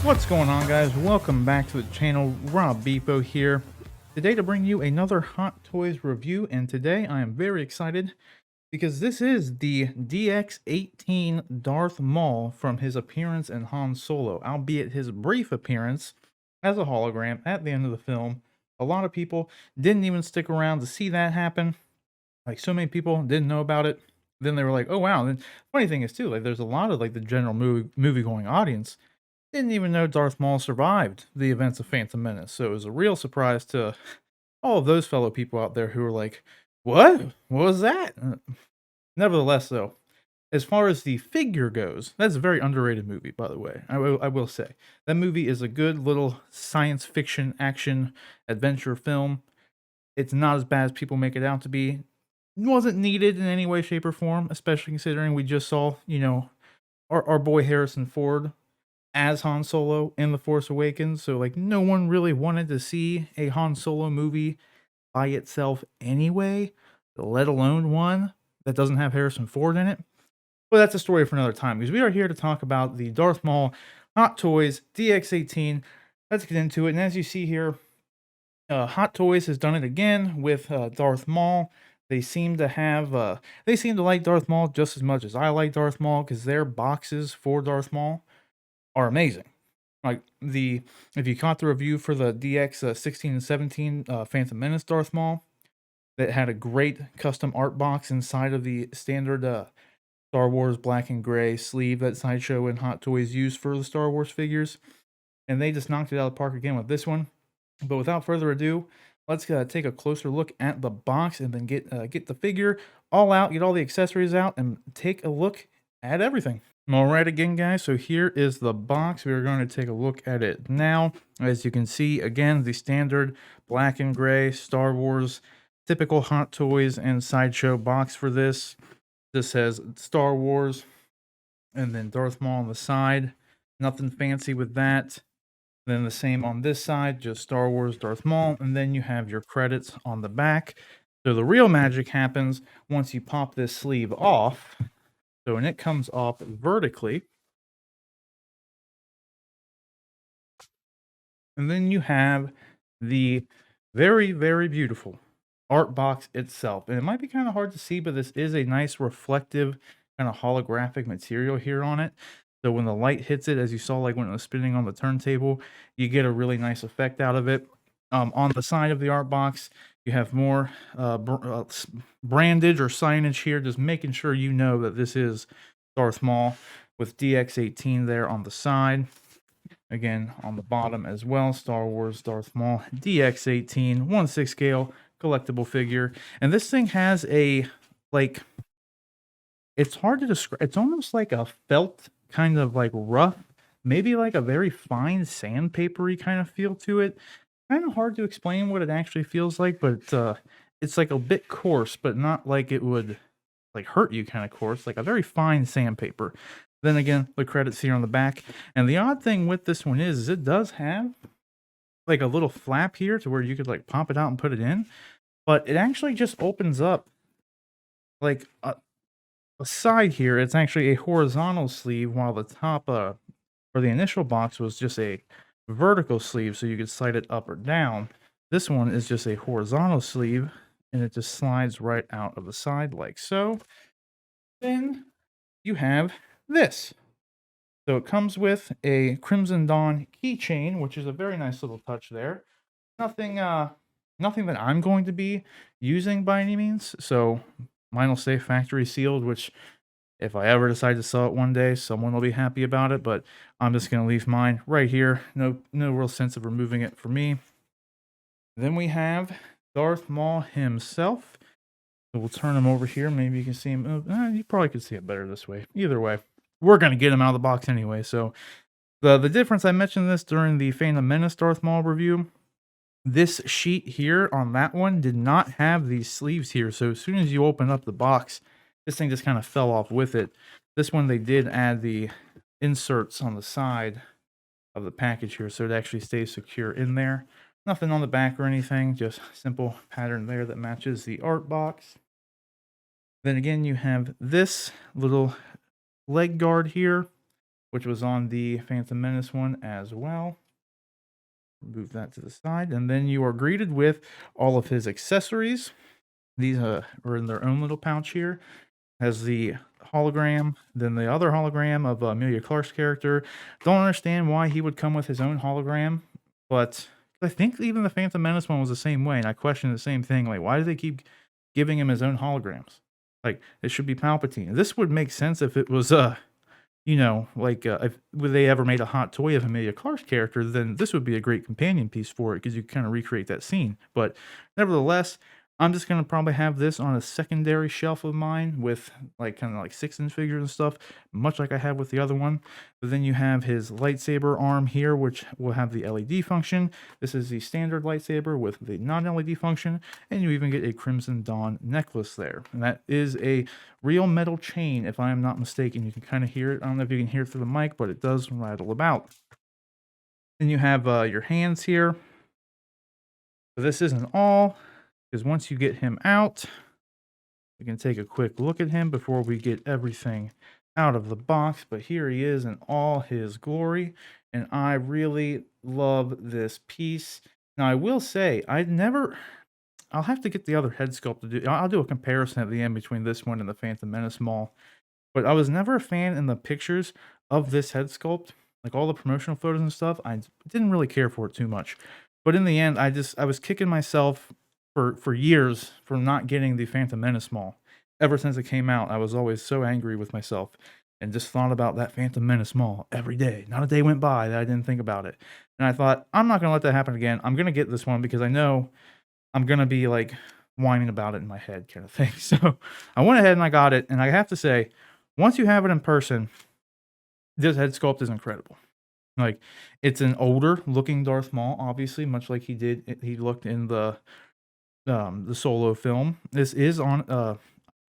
What's going on, guys? Welcome back to the channel. Rob Bifo here today to bring you another Hot Toys review, and today I am very excited because this is the DX-18 Darth Maul from his appearance in Han Solo, albeit his brief appearance as a hologram at the end of the film. A lot of people didn't even stick around to see that happen. Like, so many people didn't know about it. Then they were like, oh wow. And the funny thing is too, like, there's a lot of like the general movie going audience didn't even know Darth Maul survived the events of Phantom Menace, so it was a real surprise to all of those fellow people out there who were like, "What? What was that?" Nevertheless, though, as far as the figure goes, that's a very underrated movie, by the way. I will say that movie is a good little science fiction action adventure film. It's not as bad as people make it out to be. It wasn't needed in any way, shape, or form, especially considering we just saw, our boy Harrison Ford as Han Solo in The Force Awakens, so, like, no one really wanted to see a Han Solo movie by itself anyway, let alone one that doesn't have Harrison Ford in it. But that's a story for another time, because we are here to talk about the Darth Maul Hot Toys DX-18. Let's get into it, and as you see here, Hot Toys has done it again with Darth Maul. They seem to have, they seem to like Darth Maul just as much as I like Darth Maul, because their boxes for Darth Maul are amazing. Like, if you caught the review for the DX 16 and 17 Phantom Menace Darth Maul, that had a great custom art box inside of the standard Star Wars black and gray sleeve that Sideshow and Hot Toys used for the Star Wars figures, and they just knocked it out of the park again with this one. But without further ado, let's take a closer look at the box and then get the figure all out, get all the accessories out, and take a look at everything. Alright, again, guys, so here is the box. We are going to take a look at it now. As you can see, again, the standard black and gray Star Wars typical Hot Toys and Sideshow box for this. This has Star Wars and then Darth Maul on the side. Nothing fancy with that. Then the same on this side, just Star Wars, Darth Maul, and then you have your credits on the back. So the real magic happens once you pop this sleeve off. So when it comes off vertically, and then you have the very, very beautiful art box itself. And it might be kind of hard to see, but this is a nice reflective kind of holographic material here on it. So when the light hits it, as you saw, like when it was spinning on the turntable, you get a really nice effect out of it. On the side of the art box, you have more brandage or signage here, just making sure you know that this is Darth Maul with DX-18 there on the side. Again, on the bottom as well, Star Wars Darth Maul DX-18, 1/6 scale collectible figure. And this thing has a, like, it's hard to describe. It's almost like a felt kind of like rough, maybe like a very fine sandpapery kind of feel to it. Kind of hard to explain what it actually feels like, but it's like a bit coarse, but not like it would like hurt you kind of coarse, like a very fine sandpaper. Then again, the credits here on the back. And the odd thing with this one is it does have like a little flap here to where you could like pop it out and put it in, but it actually just opens up like a side here. It's actually a horizontal sleeve, while the top or the initial box was just a vertical sleeve, so you could slide it up or down. This one is just a horizontal sleeve, and it just slides right out of the side like so. Then you have this. So it comes with a Crimson Dawn keychain, which is a very nice little touch there. Nothing that I'm going to be using by any means, so mine will stay factory sealed, which if I ever decide to sell it one day, someone will be happy about it, but I'm just going to leave mine right here. No real sense of removing it for me. Then we have Darth Maul himself. So we'll turn him over here. Maybe you can see him. You probably could see it better this way. Either way, we're going to get him out of the box anyway. So the difference, I mentioned this during the Phantom Menace Darth Maul review. This sheet here on that one did not have these sleeves here. So as soon as you open up the box, this thing just kind of fell off with it. This one, they did add the inserts on the side of the package here, so it actually stays secure in there. Nothing on the back or anything, just simple pattern there that matches the art box. Then again, you have this little leg guard here, which was on the Phantom Menace one as well. Move that to the side, and then you are greeted with all of his accessories. These are in their own little pouch here. Has the hologram, then the other hologram of Amelia Clark's character. Don't understand why he would come with his own hologram, but I think even the Phantom Menace one was the same way, and I question the same thing. Like, why do they keep giving him his own holograms? Like, it should be Palpatine. This would make sense if it was you know, like, if they ever made a hot toy of Amelia Clark's character, then this would be a great companion piece for it because you kind of recreate that scene. But nevertheless, I'm just gonna probably have this on a secondary shelf of mine with like kind of like 6-inch figures and stuff, much like I have with the other one. But then you have his lightsaber arm here, which will have the LED function. This is the standard lightsaber with the non-LED function, and you even get a Crimson Dawn necklace there. And that is a real metal chain, if I am not mistaken. You can kind of hear it. I don't know if you can hear it through the mic, but it does rattle about. Then you have your hands here. So this isn't all, because once you get him out, we can take a quick look at him before we get everything out of the box. But here he is in all his glory, and I really love this piece. Now, I will say, I'll have to get the other head sculpt to do. I'll do a comparison at the end between this one and the Phantom Menace Maul. But I was never a fan in the pictures of this head sculpt. Like all the promotional photos and stuff, I didn't really care for it too much. But in the end, I was kicking myself for years for not getting the Phantom Menace Maul. Ever since it came out, I was always so angry with myself and just thought about that Phantom Menace Maul every day. Not a day went by that I didn't think about it. And I thought, I'm not going to let that happen again. I'm going to get this one because I know I'm going to be like whining about it in my head kind of thing. So I went ahead and I got it. And I have to say, once you have it in person, this head sculpt is incredible. Like, it's an older looking Darth Maul, obviously, much like he looked in the Solo film. This is on,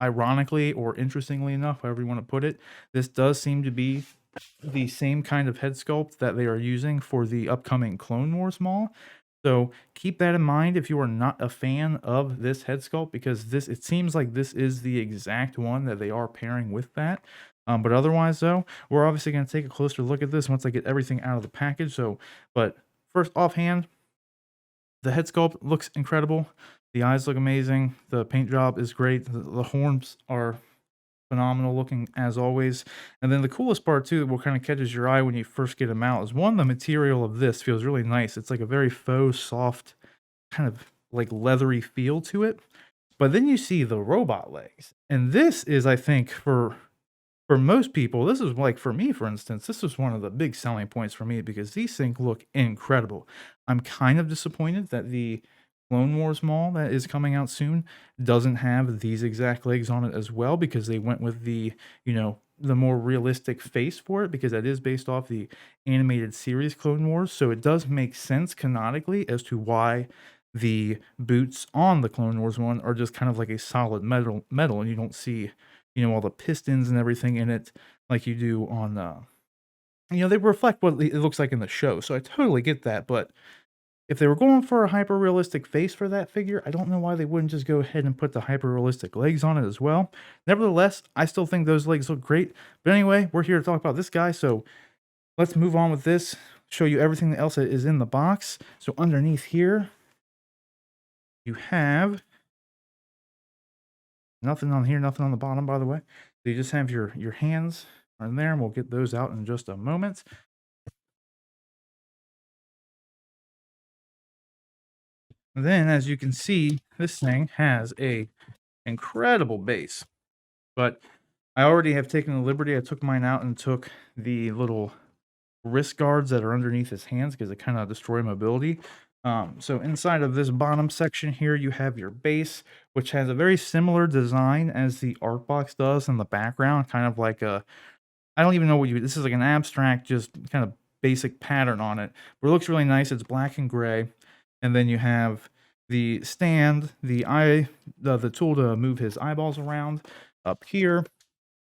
ironically or interestingly enough, however you want to put it, this does seem to be the same kind of head sculpt that they are using for the upcoming Clone Wars Maul. So keep that in mind if you are not a fan of this head sculpt, because it seems like this is the exact one that they are pairing with that. But otherwise, though, we're obviously going to take a closer look at this once I get everything out of the package. So, but first offhand, the head sculpt looks incredible. The eyes look amazing. The paint job is great. The horns are phenomenal looking as always. And then the coolest part too that will kind of catches your eye when you first get them out is one, the material of this feels really nice. It's like a very faux soft kind of like leathery feel to it. But then you see the robot legs. And this is, I think, for most people, this is like for me, for instance, this is one of the big selling points for me because these things look incredible. I'm kind of disappointed that the Clone Wars Maul that is coming out soon doesn't have these exact legs on it as well, because they went with the, you know, the more realistic face for it, because that is based off the animated series Clone Wars. So it does make sense canonically as to why the boots on the Clone Wars one are just kind of like a solid metal, and you don't see, you know, all the pistons and everything in it like you do on, you know, they reflect what it looks like in the show. So I totally get that, but if they were going for a hyper-realistic face for that figure, I don't know why they wouldn't just go ahead and put the hyper-realistic legs on it as well. Nevertheless, I still think those legs look great. But anyway, we're here to talk about this guy, so let's move on with this, show you everything else that is in the box. So underneath here, you have nothing on here, nothing on the bottom, by the way. So you just have your hands in there, and we'll get those out in just a moment. Then, as you can see, this thing has a incredible base. But I already have taken the liberty. I took mine out and took the little wrist guards that are underneath his hands because they kind of destroy mobility. So inside of this bottom section here, you have your base, which has a very similar design as the art box does in the background. Kind of like a, I don't even know what this is, like an abstract, just kind of basic pattern on it. But it looks really nice. It's black and gray. And then you have the stand, the tool to move his eyeballs around up here.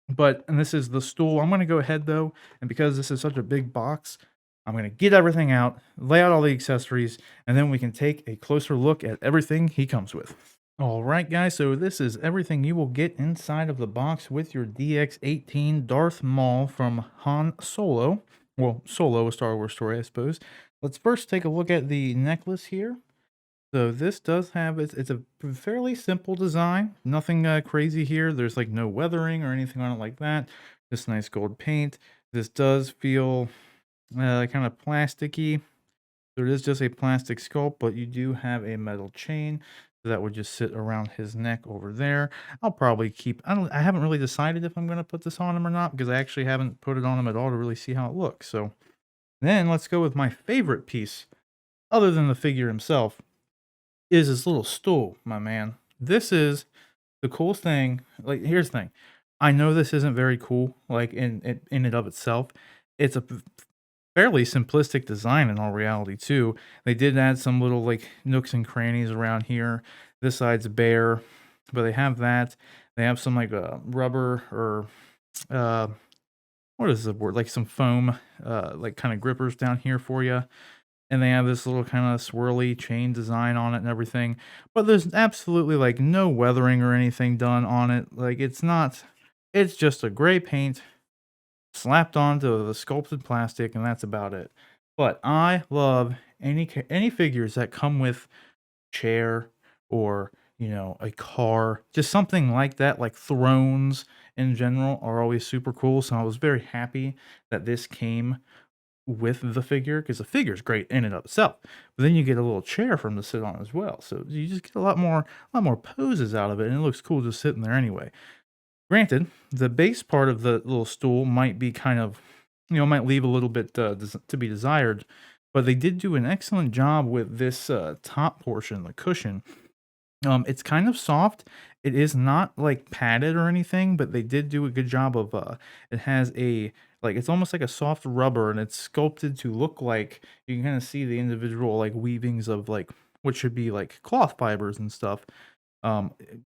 And this is the stool. I'm going to go ahead though, and because this is such a big box, I'm going to get everything out, lay out all the accessories, and then we can take a closer look at everything he comes with. All right, guys, so this is everything you will get inside of the box with your DX18 Darth Maul from Han Solo. Well, Solo, a Star Wars story, I suppose. Let's first take a look at the necklace here. So this does have, it's a fairly simple design. Nothing crazy here. There's like no weathering or anything on it like that. Just nice gold paint. This does feel kind of plasticky. There is just a plastic sculpt, but you do have a metal chain that would just sit around his neck over there. I'll probably keep, I haven't really decided if I'm going to put this on him or not because I actually haven't put it on him at all to really see how it looks. So then let's go with my favorite piece, other than the figure himself, is his little stool, my man. This is the coolest thing. Like, here's the thing. I know this isn't very cool, like in and of itself. It's a fairly simplistic design in all reality too. They did add some little like nooks and crannies around here. This side's bare, but they have that. They have some like rubber or uh what is the word? Like some foam like kind of grippers down here for you. And they have this little kind of swirly chain design on it and everything. But there's absolutely like no weathering or anything done on it. Like it's just a gray paint slapped onto the sculpted plastic, and that's about it. But I love any figures that come with chair or a car, just something like that. Like thrones in general are always super cool. So I was very happy that this came with the figure because the figure is great in and of itself. But then you get a little chair for him to sit on as well. So you just get a lot more poses out of it, and it looks cool just sitting there anyway. Granted, the base part of the little stool might be kind of, might leave a little bit to be desired, but they did do an excellent job with this top portion, the cushion. It's kind of soft. It is not like padded or anything, but they did do a good job of it has a like it's almost like a soft rubber and it's sculpted to look like you can kind of see the individual like weavings of like what should be like cloth fibers and stuff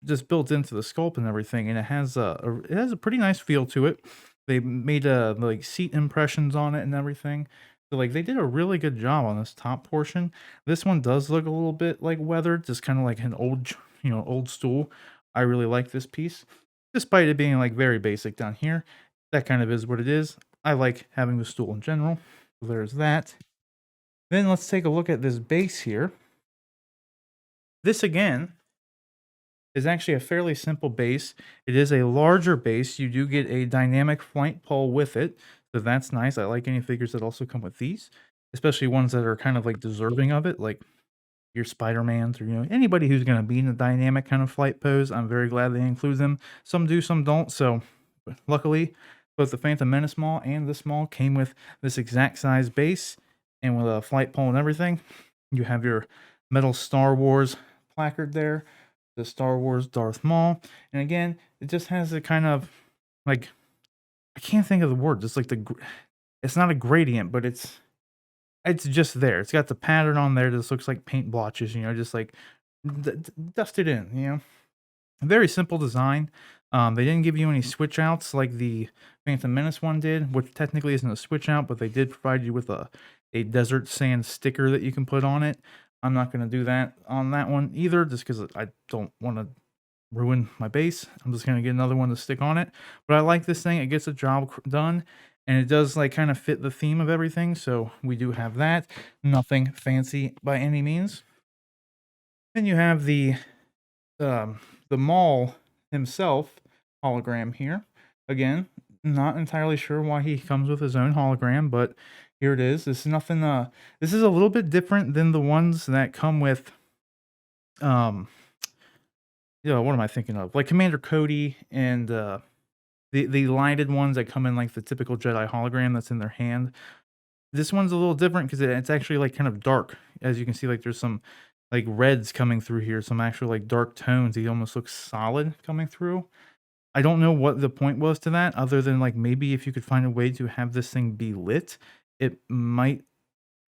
just built into the sculpt and everything, and it has a pretty nice feel to it. They made like seat impressions on it and everything. So like they did a really good job on this top portion. This one does look a little bit like weathered, just kind of like an old stool. I really like this piece, despite it being like very basic down here. That kind of is what it is. I like having the stool in general. So there's that. Then let's take a look at this base here. This again is actually a fairly simple base. It is a larger base. You do get a dynamic flight pole with it, so that's nice. I like any figures that also come with these, especially ones that are kind of like deserving of it, like your Spider-Mans or anybody who's going to be in a dynamic kind of flight pose. I'm very glad they include them. Some do, some don't. So luckily, both the Phantom Menace Maul and this Maul came with this exact size base and with a flight pole and everything. You have your metal Star Wars placard there, the Star Wars Darth Maul, and again, it just has a kind of like I can't think of the word. Just like it's not a gradient, but it's just there. It's got the pattern on there. This looks like paint blotches, just like dust it in. Very simple design. They didn't give you any switch outs like the Phantom Menace one did, which technically isn't a switch out, but they did provide you with a desert sand sticker that you can put on it. I'm not going to do that on that one either, just because I don't want to ruin my base. I'm just going to get another one to stick on it. But I like this thing. It gets the job done, and it does like kind of fit the theme of everything. So we do have that. Nothing fancy by any means. Then you have the Maul himself hologram here. Again, not entirely sure why he comes with his own hologram, but here it is. This is nothing this is a little bit different than the ones that come with um what am I thinking of? Like Commander Cody and the lighted ones that come in like the typical Jedi hologram that's in their hand. This one's a little different because it's actually like kind of dark. As you can see, like there's some like reds coming through here, some actual like dark tones. He almost looks solid coming through. I don't know what the point was to that, other than like maybe if you could find a way to have this thing be lit, it might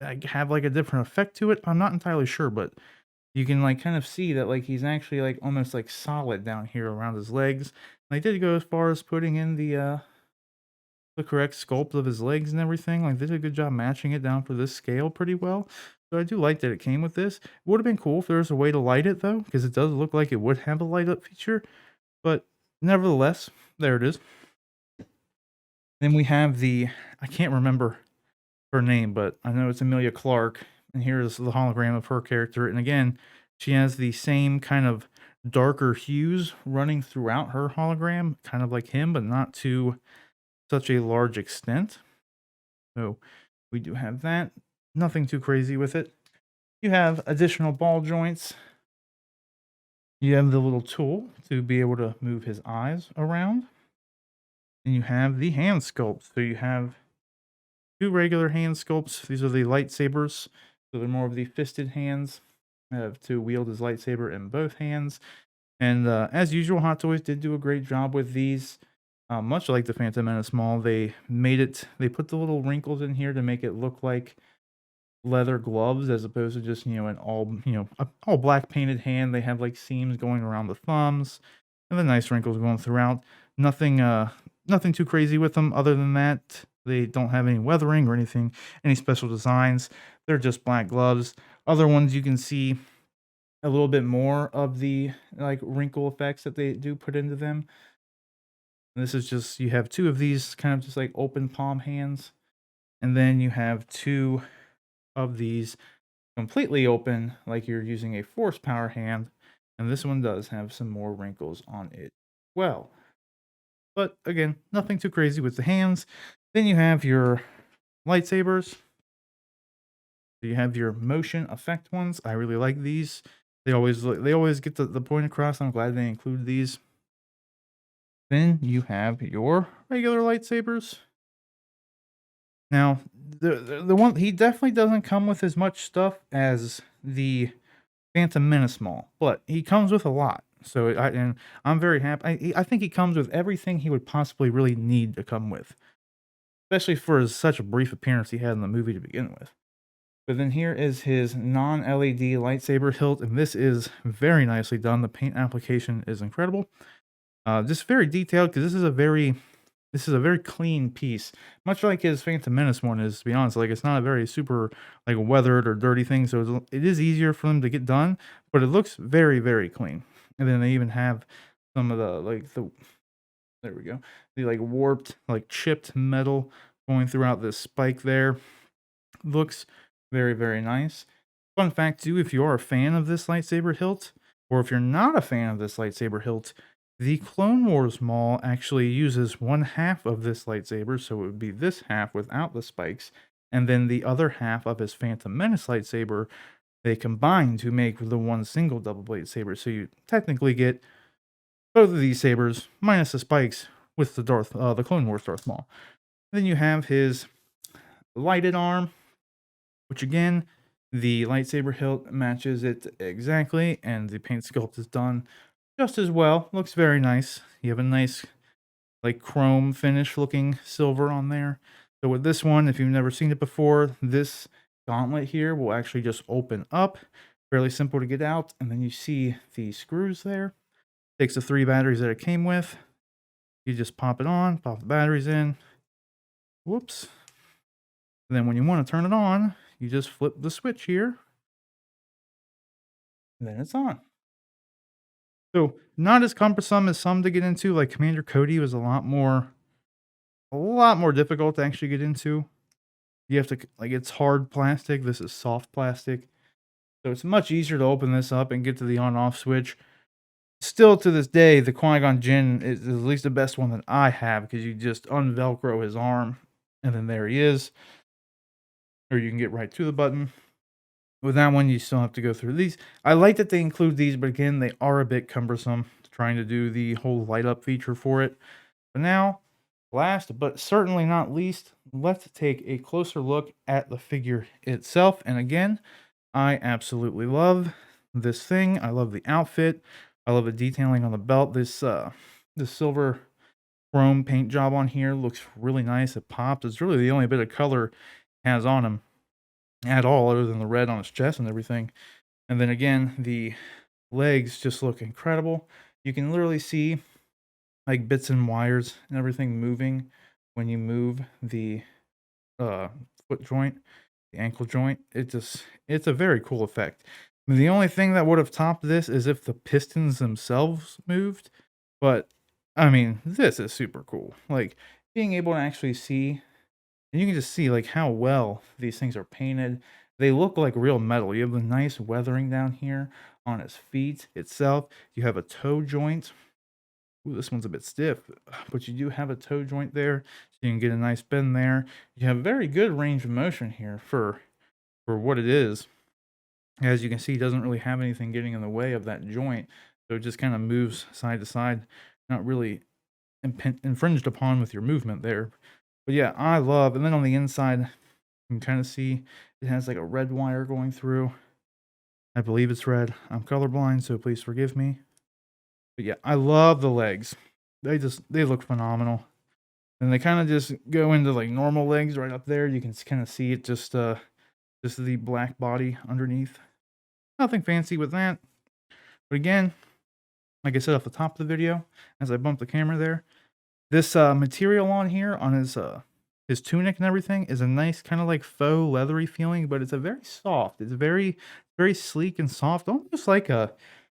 like, have like a different effect to it. I'm not entirely sure, but you can like kind of see that like he's actually like almost like solid down here around his legs. And I did go as far as putting in the correct sculpt of his legs and everything. Like they did a good job matching it down for this scale pretty well. So I do like that it came with this. It would have been cool if there was a way to light it though, because it does look like it would have a light up feature. But nevertheless, there it is. Then we have I can't remember her name, but I know it's Amelia Clark. And here's the hologram of her character. And again, she has the same kind of darker hues running throughout her hologram, kind of like him, but not to such a large extent. So we do have that. Nothing too crazy with it. You have additional ball joints. You have the little tool to be able to move his eyes around. And you have the hand sculpt. So you have two regular hand sculpts. These are the lightsabers. So they're more of the fisted hands. To wield his lightsaber in both hands. And as usual, Hot Toys did do a great job with these. Much like the Phantom Menace Maul, they put the little wrinkles in here to make it look like leather gloves as opposed to just, an all black painted hand. They have like seams going around the thumbs and the nice wrinkles going throughout. Nothing too crazy with them other than that. They don't have any weathering or any special designs. They're just black gloves. Other ones you can see a little bit more of the like wrinkle effects that they do put into them. And this is just, you have two of these kind of just like open palm hands. And then you have two of these completely open, like you're using a force power hand. And this one does have some more wrinkles on it. Well, but again, nothing too crazy with the hands. Then you have your lightsabers. So you have your motion effect ones. I really like these. They always get the point across. I'm glad they include these. Then you have your regular lightsabers. Now, the one, he definitely doesn't come with as much stuff as the Phantom Menace Maul, but he comes with a lot. So I'm very happy. I think he comes with everything he would possibly really need to come with, especially for such a brief appearance he had in the movie to begin with. But then here is his non-LED lightsaber hilt, and this is very nicely done. The paint application is incredible. Just very detailed, because this is a very clean piece, much like his Phantom Menace one is. To be honest, like it's not a very super like weathered or dirty thing, so it is easier for them to get done. But it looks very, very clean. And then they even have some of the there we go, the like warped, like chipped metal going throughout this spike there. Looks very, very nice. Fun fact too, if you are a fan of this lightsaber hilt, or if you're not a fan of this lightsaber hilt, the Clone Wars Maul actually uses one half of this lightsaber, so it would be this half without the spikes, and then the other half of his Phantom Menace lightsaber, they combine to make the one single double blade saber. So you technically get both of these sabers minus the spikes with the Clone Wars Darth Maul. Then you have his lighted arm, which again, the lightsaber hilt matches it exactly, and the paint sculpt is done just as well. Looks very nice. You have a nice like chrome finish looking silver on there. So with this one, if you've never seen it before, this gauntlet here will actually just open up. Fairly simple to get out, and then you see the screws there. Takes the 3 batteries that it came with. You just pop it on, pop the batteries in. Whoops. And then when you want to turn it on, you just flip the switch here. And then it's on. So not as cumbersome as some to get into. Like Commander Cody was a lot more difficult to actually get into. You have to, like, it's hard plastic. This is soft plastic. So it's much easier to open this up and get to the on-off switch. Still to this day, the Qui-Gon Jinn is at least the best one that I have, because you just unvelcro his arm and then there he is. Or you can get right to the button. With that one, you still have to go through these. I like that they include these, but again, they are a bit cumbersome trying to do the whole light up feature for it. But now, last but certainly not least, let's take a closer look at the figure itself. And again, I absolutely love this thing. I love the outfit. I love the detailing on the belt. This silver chrome paint job on here looks really nice. It pops. It's really the only bit of color it has on him at all, other than the red on his chest and everything. And then again, the legs just look incredible. You can literally see like bits and wires and everything moving when you move the foot joint. the ankle joint. It's a very cool effect. The only thing that would have topped this is if the pistons themselves moved, but I mean, this is super cool. Like being able to actually see, and you can just see like how well these things are painted. They look like real metal. You have a nice weathering down here on his feet itself. You have a toe joint. Ooh, this one's a bit stiff, but you do have a toe joint there, so you can get a nice bend there. You have very good range of motion here for what it is. As you can see, it doesn't really have anything getting in the way of that joint, so it just kind of moves side to side, not really infringed upon with your movement there. But yeah, I love, and then on the inside, you can kind of see it has like a red wire going through. I believe it's red. I'm colorblind, so please forgive me. But yeah, I love the legs. They look phenomenal. And they kind of just go into like normal legs right up there. You can kind of see it just the black body underneath. Nothing fancy with that. But again, like I said off the top of the video, as I bumped the camera there, this material on here on his tunic and everything is a nice kind of like faux leathery feeling, but it's a very soft. It's very sleek and soft, almost like a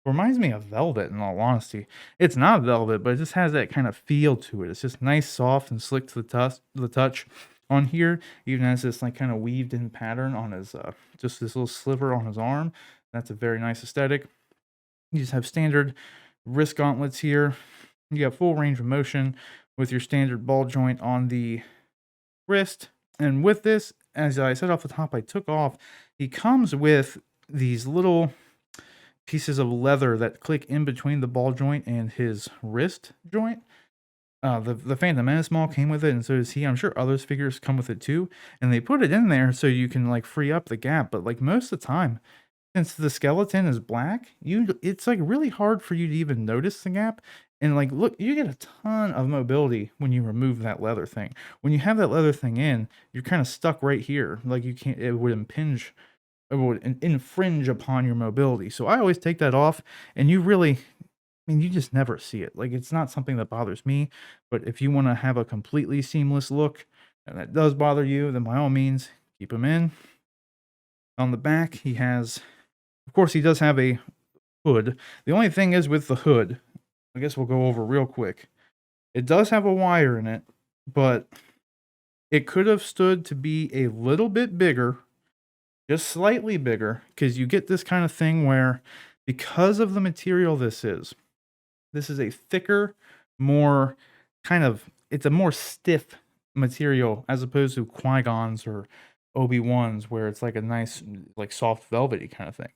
reminds me of velvet in all honesty. It's not velvet, but it just has that kind of feel to it. It's just nice, soft, and slick to the touch. On here, even has this like kind of weaved in pattern on his just this little sliver on his arm. That's a very nice aesthetic. You just have standard wrist gauntlets here. You have full range of motion with your standard ball joint on the wrist. And with this, as I said off the top, I took off. He comes with these little pieces of leather that click in between the ball joint and his wrist joint. The Phantom Menace Maul came with it, and so does he. I'm sure others figures come with it too. And they put it in there so you can like free up the gap. But like most of the time, since the skeleton is black, it's like really hard for you to even notice the gap. And like, look, you get a ton of mobility when you remove that leather thing. When you have that leather thing in, you're kind of stuck right here. Like you can't. It would impinge. It would infringe upon your mobility. So I always take that off, and you really. I mean, you just never see it. Like, it's not something that bothers me, but if you want to have a completely seamless look and that does bother you, then by all means, keep him in. On the back, he has, of course, he does have a hood. The only thing is with the hood, I guess we'll go over real quick. It does have a wire in it, but it could have stood to be a little bit bigger, just slightly bigger, because you get this kind of thing where, because of the material this is a thicker, more kind of, it's a more stiff material as opposed to Qui-Gon's or Obi-Wan's where it's like a nice, like soft velvety kind of thing.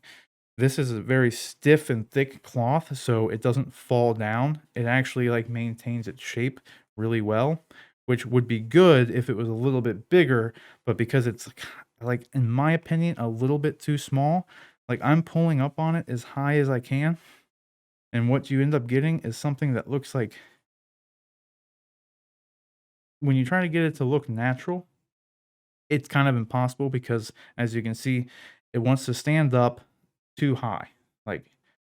This is a very stiff and thick cloth, so it doesn't fall down. It actually like maintains its shape really well, which would be good if it was a little bit bigger, but because it's like, in my opinion, a little bit too small, like I'm pulling up on it as high as I can. And what you end up getting is something that looks like, when you try to get it to look natural, it's kind of impossible because, as you can see, it wants to stand up too high. Like,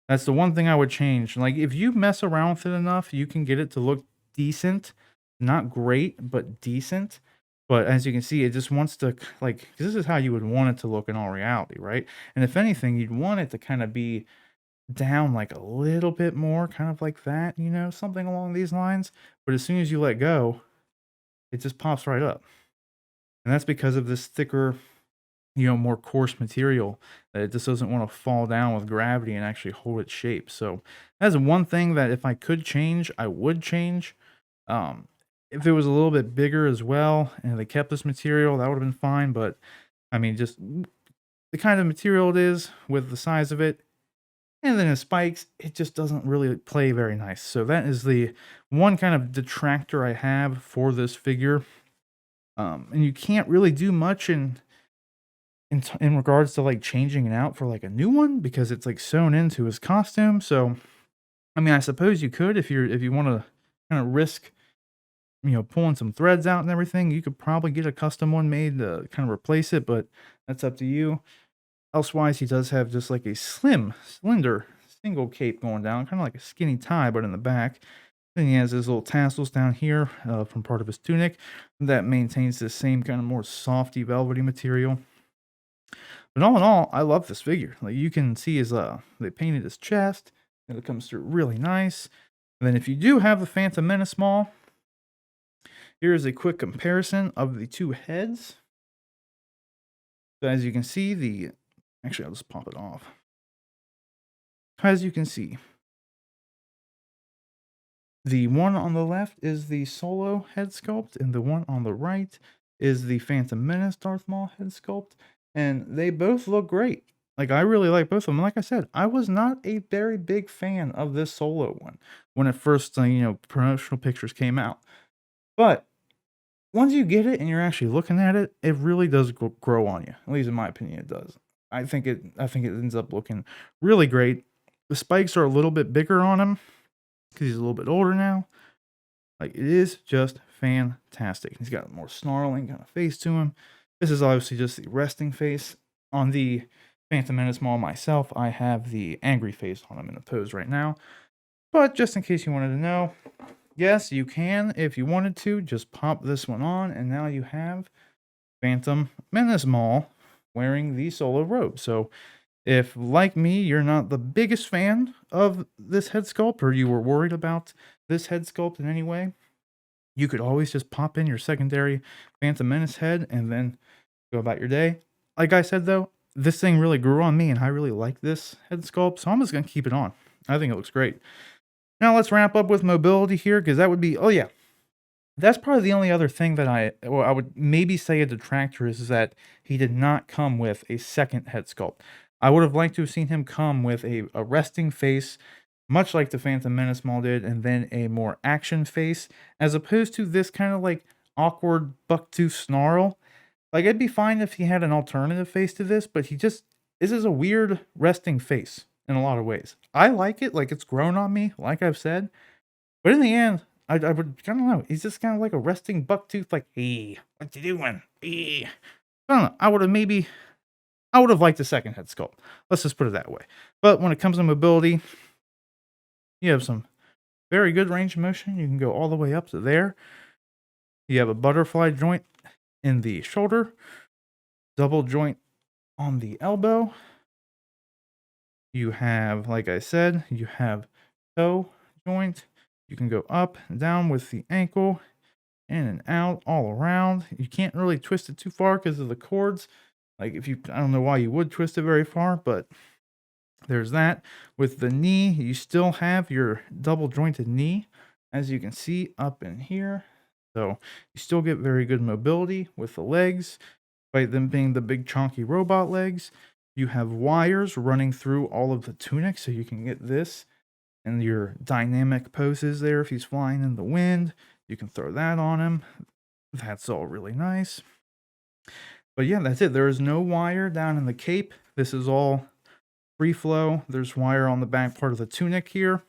that's the one thing I would change. Like, if you mess around with it enough, you can get it to look decent. Not great, but decent. But as you can see, it just wants to, like, this is how you would want it to look in all reality, right? And if anything, you'd want it to kind of be down like a little bit more, kind of like that, you know, something along these lines. But as soon as you let go, it just pops right up. And that's because of this thicker, you know, more coarse material that it just doesn't want to fall down with gravity and actually hold its shape. So that's one thing that if I could change, I would change. If it was a little bit bigger as well and they kept this material, that would have been fine. But I mean, just the kind of material it is with the size of it, and then the spikes, it just doesn't really play very nice. So that is the one kind of detractor I have for this figure. And you can't really do much in regards to like changing it out for like a new one because it's like sewn into his costume. So I mean, I suppose you could if you want to kind of risk, you know, pulling some threads out and everything, you could probably get a custom one made to kind of replace it, but that's up to you. Elsewise, he does have just like a slender, single cape going down, kind of like a skinny tie, but in the back. Then he has his little tassels down here from part of his tunic that maintains the same kind of more softy, velvety material. But all in all, I love this figure. Like you can see his they painted his chest, and it comes through really nice. And then if you do have the Phantom Menace Maul, here is a quick comparison of the two heads. So as you can see, actually I'll just pop it off. As you can see, the one on the left is the Solo head sculpt, and the one on the right is the Phantom Menace Darth Maul head sculpt, and they both look great. Like, I really like both of them. Like I said, I was not a very big fan of this Solo one when it first, promotional pictures came out. But once you get it and you're actually looking at it, it really does grow on you. At least in my opinion, it does. I think it ends up looking really great. The spikes are a little bit bigger on him because he's a little bit older now. Like, it is just fantastic. He's got a more snarling kind of face to him. This is obviously just the resting face. On the Phantom Menace Maul myself, I have the angry face on him in the pose right now. But just in case you wanted to know, yes, you can, if you wanted to, just pop this one on, and now you have Phantom Menace Maul wearing the Solo robe. So if, like me, you're not the biggest fan of this head sculpt, or you were worried about this head sculpt in any way, you could always just pop in your secondary Phantom Menace head and then go about your day. Like I said, though, this thing really grew on me, and I really like this head sculpt, so I'm just going to keep it on. I think it looks great. Now let's wrap up with mobility here, because that would be, oh yeah, that's probably the only other thing that I would maybe say a detractor is that he did not come with a second head sculpt. I would have liked to have seen him come with a resting face, much like the Phantom Menace Maul did, and then a more action face, as opposed to this kind of like awkward bucktooth snarl. Like, it'd be fine if he had an alternative face to this, but this is a weird resting face in a lot of ways. I like it, like it's grown on me, like I've said, but in the end, I would kind of know. He's just kind of like a resting bucktooth, like, hey, what you doing? Hey. I don't know. I would have liked the second head sculpt. Let's just put it that way. But when it comes to mobility, you have some very good range of motion. You can go all the way up to there. You have a butterfly joint in the shoulder, double joint on the elbow. You have, like I said, you have toe joint. You can go up and down with the ankle, in and out, all around. You can't really twist it too far because of the cords. Like, I don't know why you would twist it very far, but there's that. With the knee, you still have your double jointed knee, as you can see up in here. So you still get very good mobility with the legs, despite them being the big chunky robot legs. You have wires running through all of the tunic, so you can get this and your dynamic poses there. If he's flying in the wind, you can throw that on him. That's all really nice. But yeah, that's it. There is no wire down in the cape. This is all free flow. There's wire on the back part of the tunic here,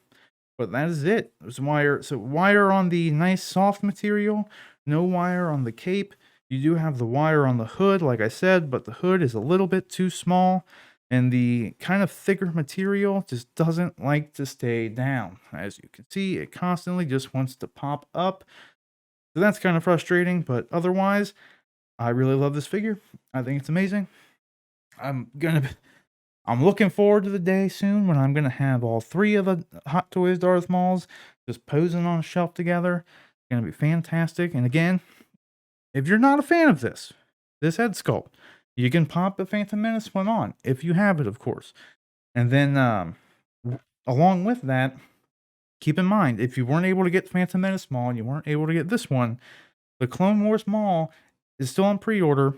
but that is it. There's wire. So wire on the nice soft material, no wire on the cape. You do have the wire on the hood, like I said, but the hood is a little bit too small, and the kind of thicker material just doesn't like to stay down. As you can see, it constantly just wants to pop up. So that's kind of frustrating, but otherwise, I really love this figure. I think it's amazing. I'm looking forward to the day soon when I'm gonna have all three of the Hot Toys Darth Mauls just posing on a shelf together. It's gonna be fantastic. And again, if you're not a fan of this head sculpt, you can pop the Phantom Menace one on, if you have it, of course. And then, along with that, keep in mind, if you weren't able to get Phantom Menace Maul and you weren't able to get this one, the Clone Wars Maul is still on pre-order,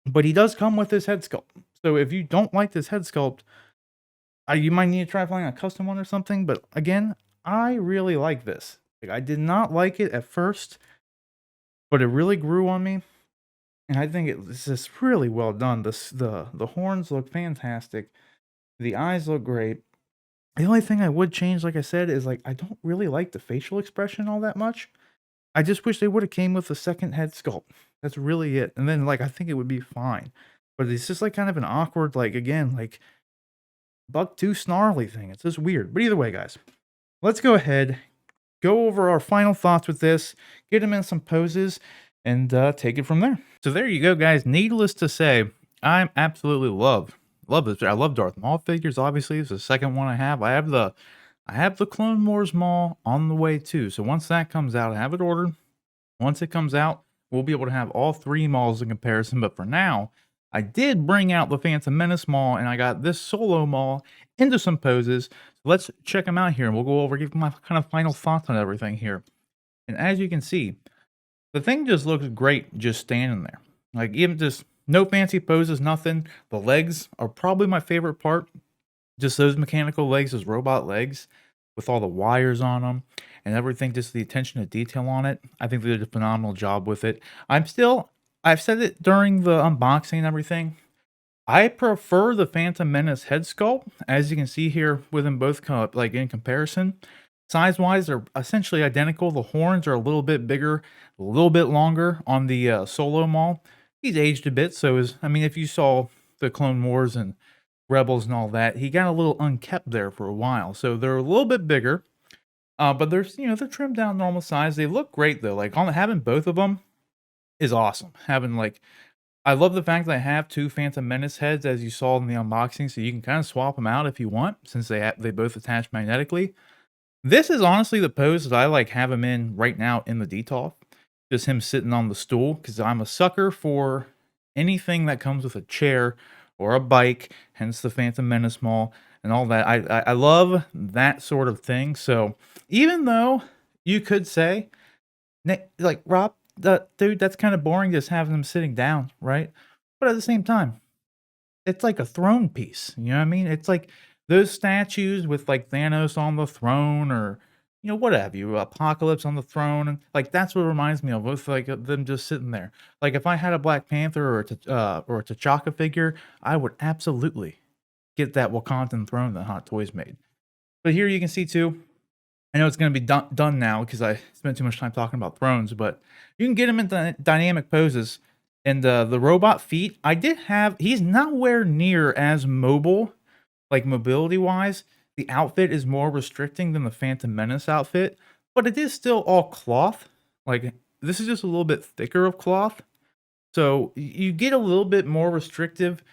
but he does come with this head sculpt. So if you don't like this head sculpt, you might need to try flying a custom one or something. But again, I really like this. Like, I did not like it at first, but it really grew on me. And I think it's just really well done. The horns look fantastic. The eyes look great. The only thing I would change, like I said, is like I don't really like the facial expression all that much. I just wish they would have came with a second head sculpt. That's really it. And then, like, I think it would be fine. But it's just like kind of an awkward, like, again, like buck-tooth snarly thing. It's just weird. But either way, guys, let's go ahead, go over our final thoughts with this, get him in some poses, and take it from there. So there you go, guys. Needless to say, I absolutely love this. I love Darth Maul figures, obviously, it's the second one I have. I have the Clone Wars Maul on the way too, so once that comes out, I have it ordered. Once it comes out, we'll be able to have all 3 Mauls in comparison, but for now, I did bring out the Phantom Menace Maul, and I got this Solo Maul into some poses. Let's check them out here, and we'll go over, give my kind of final thoughts on everything here. And as you can see, the thing just looks great just standing there. Like, even just no fancy poses, nothing. The legs are probably my favorite part. Just those mechanical legs, those robot legs with all the wires on them and everything, just the attention to detail on it. I think they did a phenomenal job with it. I've said it during the unboxing and everything. I prefer the Phantom Menace head sculpt, as you can see here with them both like in comparison. Size-wise, they're essentially identical. The horns are a little bit bigger, a little bit longer on the Solo Maul. He's aged a bit, so I mean, if you saw the Clone Wars and Rebels and all that, he got a little unkept there for a while. So they're a little bit bigger, but they're trimmed down normal size. They look great though. Like having both of them is awesome. I love the fact that I have 2 Phantom Menace heads, as you saw in the unboxing, so you can kind of swap them out if you want, since they both attach magnetically. This is honestly the pose that I like have him in right now in the DTOF. Just him sitting on the stool, because I'm a sucker for anything that comes with a chair or a bike, hence the Phantom Menace Maul and all that. I love that sort of thing. So even though you could say, like, Rob, dude, that's kind of boring just having them sitting down, right? But at the same time, it's like a throne piece, you know what I mean? It's like those statues with, like, Thanos on the throne or, what have you, Apocalypse on the throne, and, like, that's what it reminds me of, with, like, them just sitting there. Like, if I had a Black Panther or a T'Chaka figure, I would absolutely get that Wakandan throne that Hot Toys made. But here you can see too, I know it's gonna be done now because I spent too much time talking about thrones, but you can get him in dynamic poses. And the robot feet, he's nowhere near as mobile, like mobility-wise. The outfit is more restricting than the Phantom Menace outfit, but it is still all cloth. Like, this is just a little bit thicker of cloth. So you get a little bit more restrictive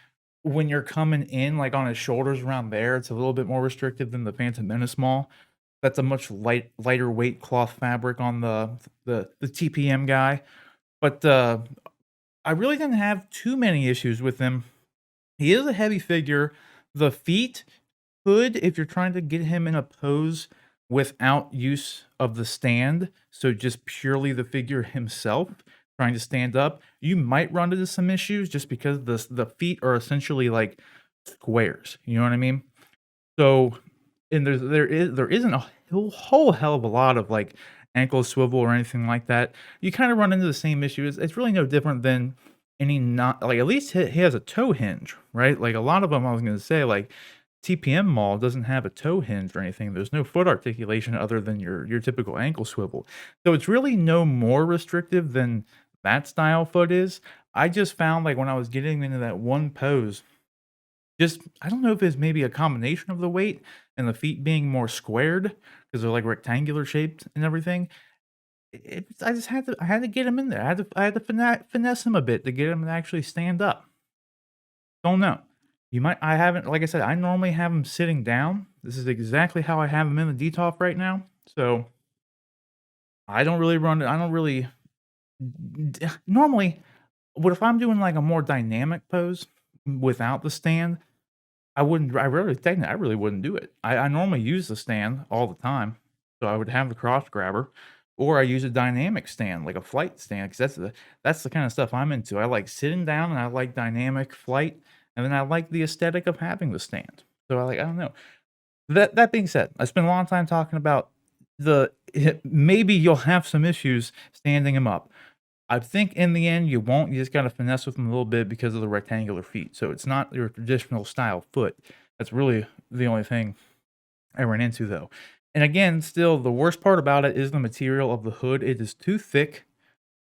when you're coming in, like on his shoulders around there. It's a little bit more restrictive than the Phantom Menace Maul. That's a much lighter weight cloth fabric on the TPM guy. But I really didn't have too many issues with him. He is a heavy figure. The feet could, if you're trying to get him in a pose without use of the stand, so just purely the figure himself trying to stand up, you might run into some issues just because the feet are essentially like squares. You know what I mean? So, and there isn't a whole hell of a lot of like ankle swivel or anything like that. You kind of run into the same issue. It's really no different than any, not like, at least he has a toe hinge, right? Like a lot of them, I was going to say, like TPM Mall doesn't have a toe hinge or anything. There's no foot articulation other than your typical ankle swivel. So it's really no more restrictive than that style foot is. I just found, like, when I was getting into that one pose, just, I don't know if it's maybe a combination of the weight and the feet being more squared because they're like rectangular shaped and everything. I had to get him in there. I had to finesse him a bit to get him to actually stand up. Don't know. I haven't, like I said, I normally have him sitting down. This is exactly how I have him in the DTOF right now. So I don't really normally, what if I'm doing like a more dynamic pose without the stand? I really wouldn't do it. I normally use the stand all the time. So I would have the cross grabber, or I use a dynamic stand, like a flight stand, because that's the kind of stuff I'm into. I like sitting down and I like dynamic flight, and then I like the aesthetic of having the stand. So I don't know. That being said, I spent a long time talking about maybe you'll have some issues standing him up. I think in the end you won't. You just gotta finesse with them a little bit because of the rectangular feet. So it's not your traditional style foot. That's really the only thing I ran into though. And again, still the worst part about it is the material of the hood. It is too thick,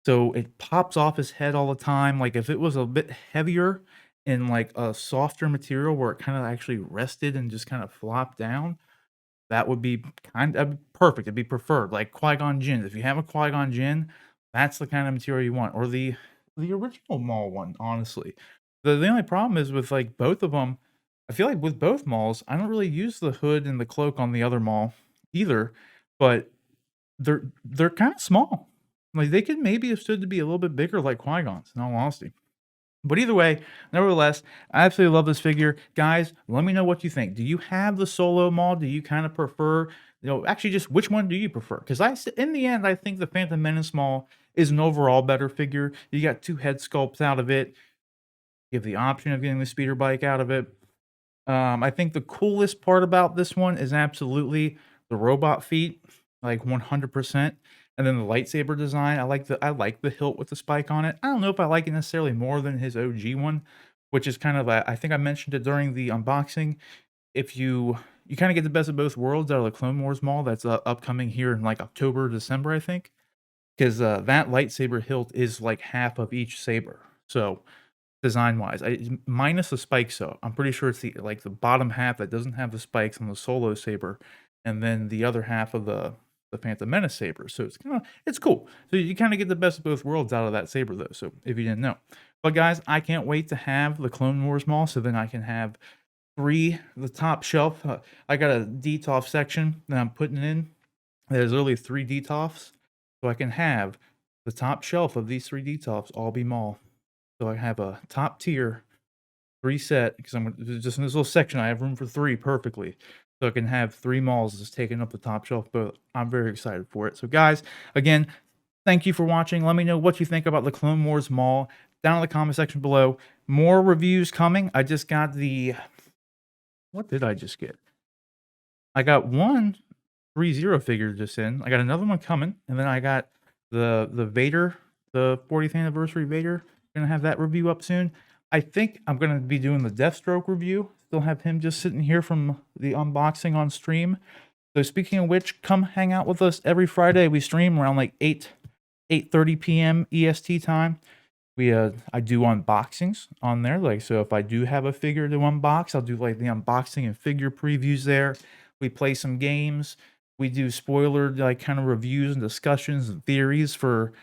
so it pops off his head all the time. Like if it was a bit heavier and like a softer material where it kind of actually rested and just kind of flopped down, that would be kind of perfect. It'd be preferred, like Qui-Gon Jinn. If you have a Qui-Gon Jinn, that's the kind of material you want, or the original Maul one, honestly. The only problem is with, like, both of them. I feel like with both Mauls, I don't really use the hood and the cloak on the other Maul either, but they're kinda small. Like, they could maybe have stood to be a little bit bigger like Qui-Gon's, in all honesty. But either way, nevertheless, I absolutely love this figure. Guys, let me know what you think. Do you have the Solo Maul? Do you kinda prefer, actually, just which one do you prefer? Because in the end, I think the Phantom Menace Maul is an overall better figure. You got 2 head sculpts out of it. You have the option of getting the speeder bike out of it. I think the coolest part about this one is absolutely the robot feet, like 100%. And then the lightsaber design. I like the hilt with the spike on it. I don't know if I like it necessarily more than his OG one, which is kind of I think I mentioned it during the unboxing. If you kind of get the best of both worlds out of the Clone Wars Mall that's upcoming here in like October, December, I think, because that lightsaber hilt is like half of each saber. So design-wise, minus the spikes, so I'm pretty sure it's the bottom half that doesn't have the spikes on the Solo saber, and then the other half of the Phantom Menace saber, so it's cool. So you kinda get the best of both worlds out of that saber, though, so if you didn't know. But guys, I can't wait to have the Clone Wars Mall, so then I can have 3 the top shelf. I got a DTOF section that I'm putting in. There's literally 3 DTOFs, so I can have the top shelf of these 3 DTOFs all be Maul. So I have a top tier 3 set because I'm just in this little section. I have room for 3 perfectly. So I can have 3 Mauls just taking up the top shelf, but I'm very excited for it. So guys, again, thank you for watching. Let me know what you think about the Clone Wars Maul down in the comment section below. More reviews coming. I just got what did I just get? I got one 3-0 figure just in. I got another one coming, and then I got the Vader, the 40th anniversary Vader. Gonna have that review up soon. I think I'm gonna be doing the Deathstroke review. Still have him just sitting here from the unboxing on stream. So speaking of which, come hang out with us every Friday. We stream around like 8:30 p.m. EST time. I do unboxings on there. Like, so if I do have a figure to unbox, I'll do like the unboxing and figure previews there. We play some games. We do spoiler like kind of reviews and discussions and theories for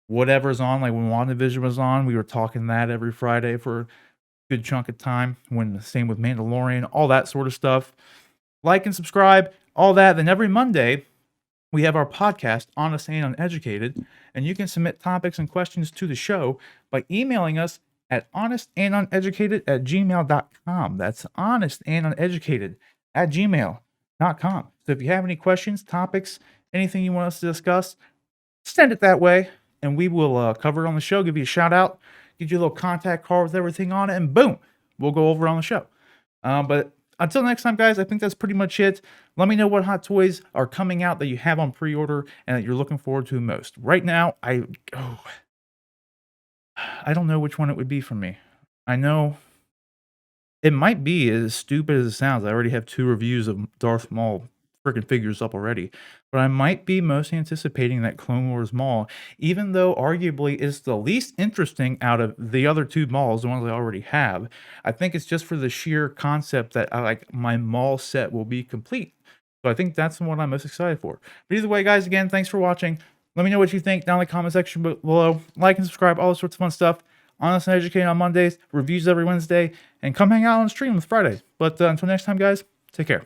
whatever's on. Like when WandaVision was on, we were talking that every Friday for a good chunk of time. Same with Mandalorian, all that sort of stuff. Like and subscribe, all that. Then every Monday, we have our podcast, Honest and Uneducated, and you can submit topics and questions to the show by emailing us at honestanduneducated@gmail.com. That's honestanduneducated@gmail.com. So if you have any questions, topics, anything you want us to discuss, send it that way, and we will cover it on the show, give you a shout out, give you a little contact card with everything on it, and boom, we'll go over it on the show. But until next time, guys, I think that's pretty much it. Let me know what hot toys are coming out that you have on pre-order and that you're looking forward to most. Right now, I don't know which one it would be for me. I know it might be as stupid as it sounds. I already have 2 reviews of Darth Maul freaking figures up already. But I might be most anticipating that Clone Wars Maul, even though arguably is the least interesting out of the other 2 Mauls, the ones I already have. I think it's just for the sheer concept that my Maul set will be complete. So I think that's the one I'm most excited for. But either way, guys, again, thanks for watching. Let me know what you think down in the comment section below. Like and subscribe, all sorts of fun stuff. Honest and Educated on Mondays, reviews every Wednesday, and come hang out on stream on Fridays. But until next time, guys, take care.